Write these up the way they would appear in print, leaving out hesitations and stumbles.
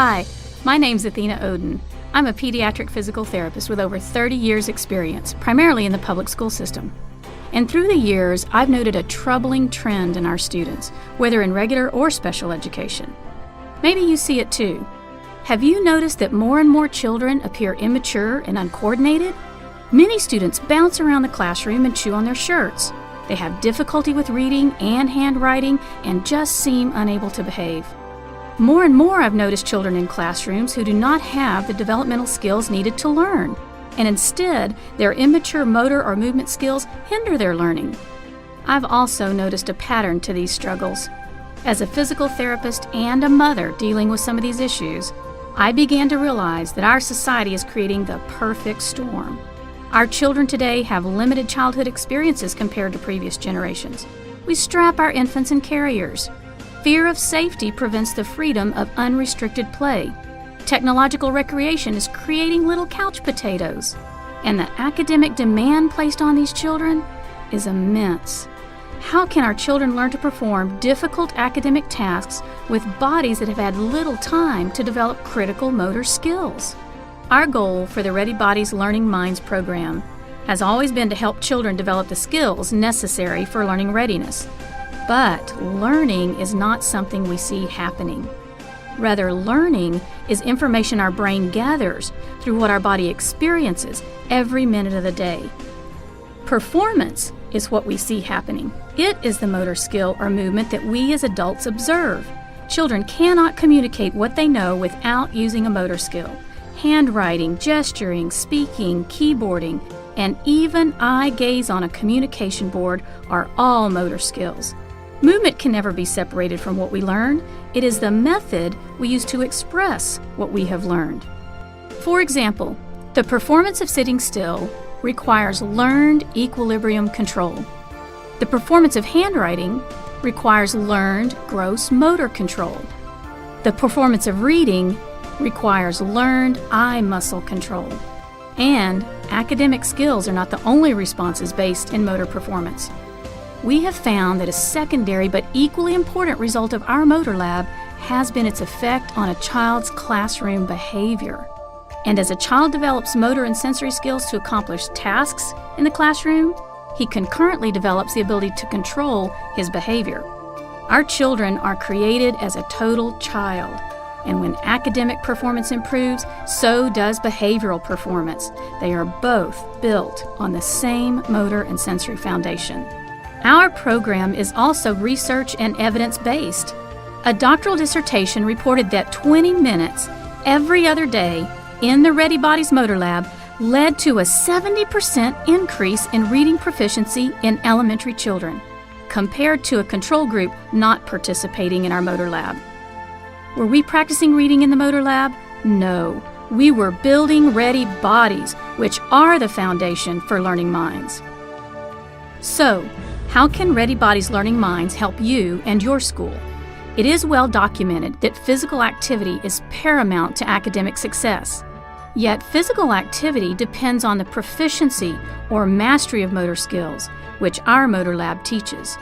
Hi, my name's Athena Oden. I'm a pediatric physical therapist with over 30 years' experience, primarily in the public school system. And through the years, I've noted a troubling trend in our students, whether in regular or special education. Maybe you see it too. Have you noticed that more and more children appear immature and uncoordinated? Many students bounce around the classroom and chew on their shirts. They have difficulty with reading and handwriting and just seem unable to behave. More and more I've noticed children in classrooms who do not have the developmental skills needed to learn, and instead their immature motor or movement skills hinder their learning. I've also noticed a pattern to these struggles. As a physical therapist and a mother dealing with some of these issues, I began to realize that our society is creating the perfect storm. Our children today have limited childhood experiences compared to previous generations. We strap our infants in carriers. Fear of safety prevents the freedom of unrestricted play. Technological recreation is creating little couch potatoes. And the academic demand placed on these children is immense. How can our children learn to perform difficult academic tasks with bodies that have had little time to develop critical motor skills? Our goal for the Ready Bodies Learning Minds program has always been to help children develop the skills necessary for learning readiness. But learning is not something we see happening. Rather, learning is information our brain gathers through what our body experiences every minute of the day. Performance is what we see happening. It is the motor skill or movement that we as adults observe. Children cannot communicate what they know without using a motor skill. Handwriting, gesturing, speaking, keyboarding, and even eye gaze on a communication board are all motor skills. Movement can never be separated from what we learn. It is the method we use to express what we have learned. For example, the performance of sitting still requires learned equilibrium control. The performance of handwriting requires learned gross motor control. The performance of reading requires learned eye muscle control. And academic skills are not the only responses based in motor performance. We have found that a secondary but equally important result of our motor lab has been its effect on a child's classroom behavior. And as a child develops motor and sensory skills to accomplish tasks in the classroom, he concurrently develops the ability to control his behavior. Our children are created as a total child, and when academic performance improves, so does behavioral performance. They are both built on the same motor and sensory foundation. Our program is also research and evidence-based. A doctoral dissertation reported that 20 minutes every other day in the Ready Bodies Motor Lab led to a 70% increase in reading proficiency in elementary children, compared to a control group not participating in our motor lab. Were we practicing reading in the motor lab? No. We were building ready bodies, which are the foundation for learning minds. So, how can Ready Bodies Learning Minds help you and your school? It is well documented that physical activity is paramount to academic success. Yet physical activity depends on the proficiency or mastery of motor skills, which our motor lab teaches.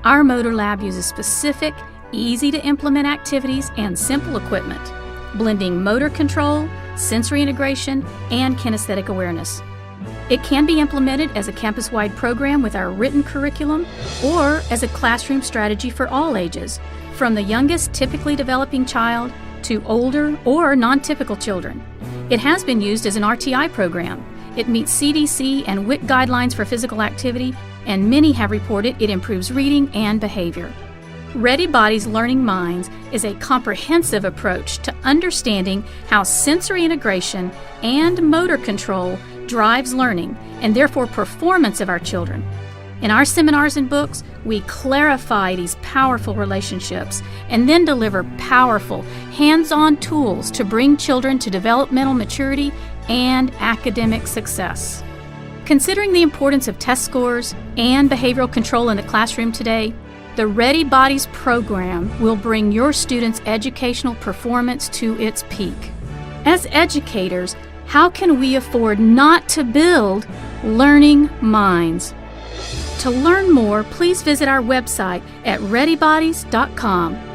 Our motor lab uses specific, easy-to-implement activities and simple equipment, blending motor control, sensory integration, and kinesthetic awareness. It can be implemented as a campus-wide program with our written curriculum or as a classroom strategy for all ages, from the youngest typically developing child to older or non-typical children. It has been used as an RTI program. It meets CDC and WIC guidelines for physical activity, and many have reported it improves reading and behavior. Ready Bodies Learning Minds is a comprehensive approach to understanding how sensory integration and motor control drives learning and therefore performance of our children. In our seminars and books, we clarify these powerful relationships and then deliver powerful, hands-on tools to bring children to developmental maturity and academic success. Considering the importance of test scores and behavioral control in the classroom today, the Ready Bodies program will bring your students' educational performance to its peak. As educators, how can we afford not to build learning minds? To learn more, please visit our website at readybodies.com.